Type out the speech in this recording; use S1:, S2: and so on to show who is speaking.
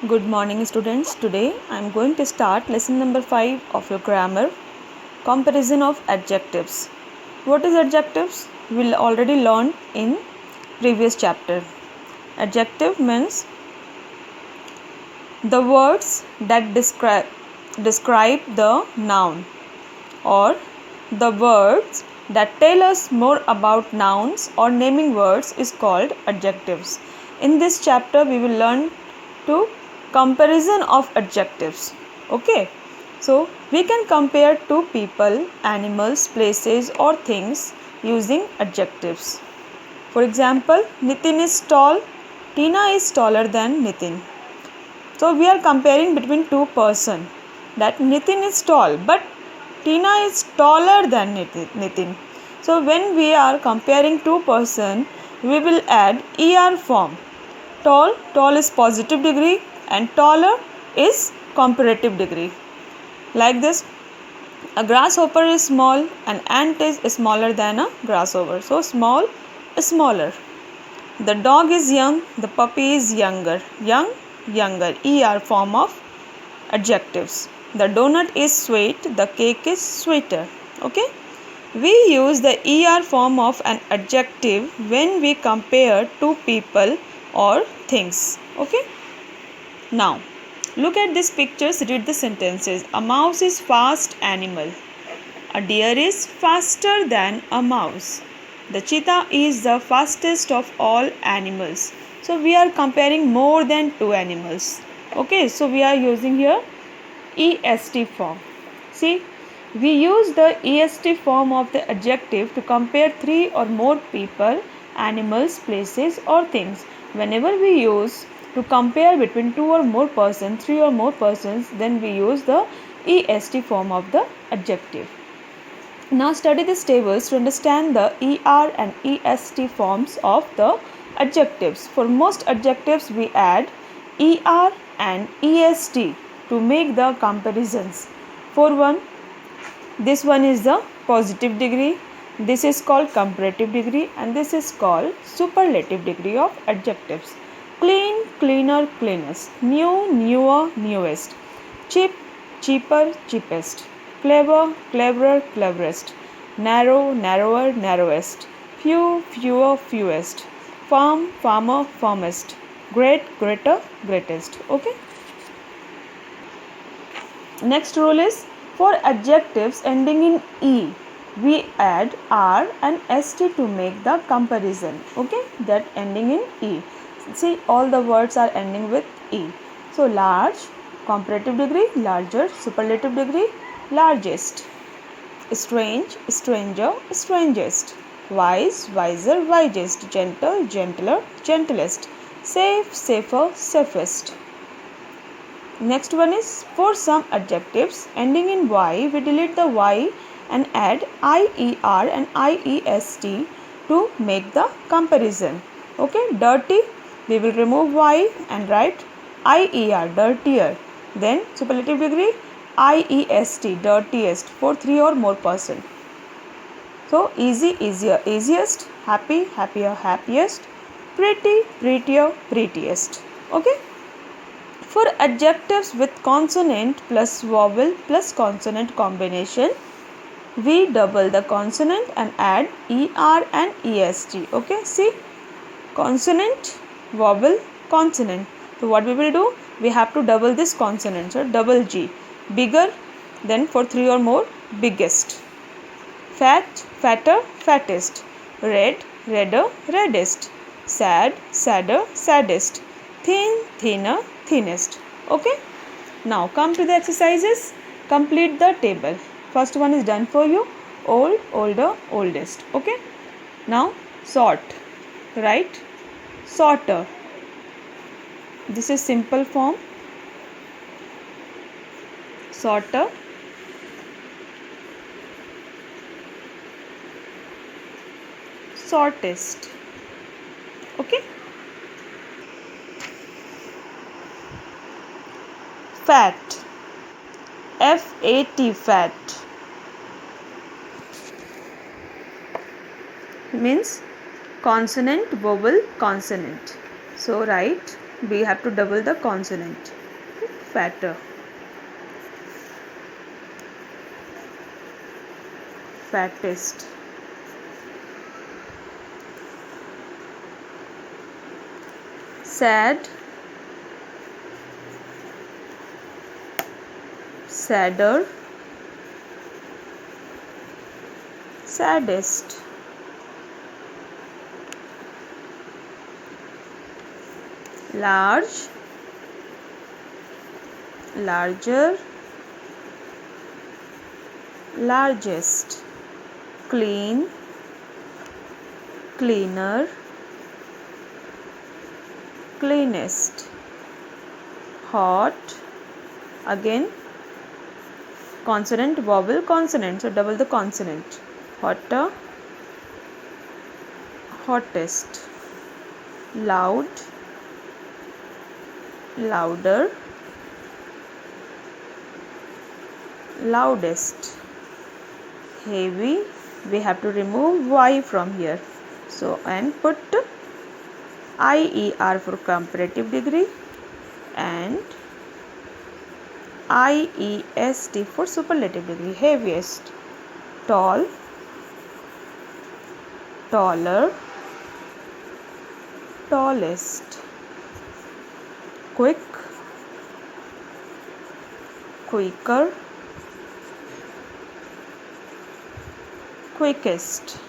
S1: Good morning, students. Today I am going to start lesson number 5 of your grammar, comparison of adjectives. What is adjectives? We already learned in previous chapter. Adjective means the words that describe the noun, or the words that tell us more about nouns or naming words is called adjectives. In this chapter we will learn to comparison of adjectives. Okay, so we can compare two people, animals, places or things using adjectives. For example, Nitin is tall, Tina is taller than Nitin. So we are comparing between two person, that Nitin is tall but Tina is taller than Nitin. So when we are comparing two person, we will add er form. Tall is positive degree and taller is comparative degree. Like this, a grasshopper is small, an ant is smaller than a grasshopper. So small is smaller. The dog is young, the puppy is younger. Young, younger. Er form of adjectives. The donut is sweet, the cake is sweeter. Okay. We use the er form of an adjective when we compare two people or things. Okay. Now, look at these pictures, read the sentences. A mouse is fast animal. A deer is faster than a mouse. The cheetah is the fastest of all animals. So we are comparing more than two animals. Okay, so we are using here est form. See, we use the est form of the adjective to compare three or more people, animals, places or things. Whenever we use to compare between two or more persons, three or more persons, then we use the est form of the adjective. Now study these tables to understand the er and est forms of the adjectives. For most adjectives we add er and est to make the comparisons. For one, this one is the positive degree, this is called comparative degree, and this is called superlative degree of adjectives. Clean, cleaner, cleanest. New, newer, newest. Cheap, cheaper, cheapest. Clever, cleverer, cleverest. Narrow, narrower, narrowest. Few, fewer, fewest. Farm, farmer, farmest. Great, greater, greatest. Okay. Next rule is, for adjectives ending in e, we add r and st to make the comparison. Okay, that ending in e. See, all the words are ending with e. So large, comparative degree, larger, superlative degree, largest. Strange, stranger, strangest. Wise, wiser, wisest. Gentle, gentler, gentlest. Safe, safer, safest. Next one is, for some adjectives ending in y, we delete the y and add ier and iest to make the comparison. Okay, dirty, we will remove y and write ier, dirtier. Then superlative degree, iest, dirtiest, for three or more person. So easy, easier, easiest, happy, happier, happiest, pretty, prettier, prettiest. Okay. For adjectives with consonant plus vowel plus consonant combination, we double the consonant and add er and est. Okay, see, consonant, vowel, consonant. So what we will do? We have to double this consonant. So double G. Bigger, then for three or more, biggest. Fat, fatter, fattest. Red, redder, reddest. Sad, sadder, saddest. Thin, thinner, thinnest. Okay. Now come to the exercises. Complete the table. First one is done for you. Old, older, oldest. Okay. Now sort. Write sorter. This is simple form. Sorter. Sortest. Okay. Fat, F-A-T, fat, means consonant, vowel, consonant. So write we have to double the consonant. Fatter, fattest, sad, sadder, saddest, large, larger, largest, clean, cleaner, cleanest, hot, again consonant, vowel, consonant, so double the consonant, hotter, hottest, loud, louder, loudest, heavy, we have to remove y from here, so and put IER for comparative degree and IEST for superlative degree. Heaviest, tall, taller, tallest, quick, quicker, quickest.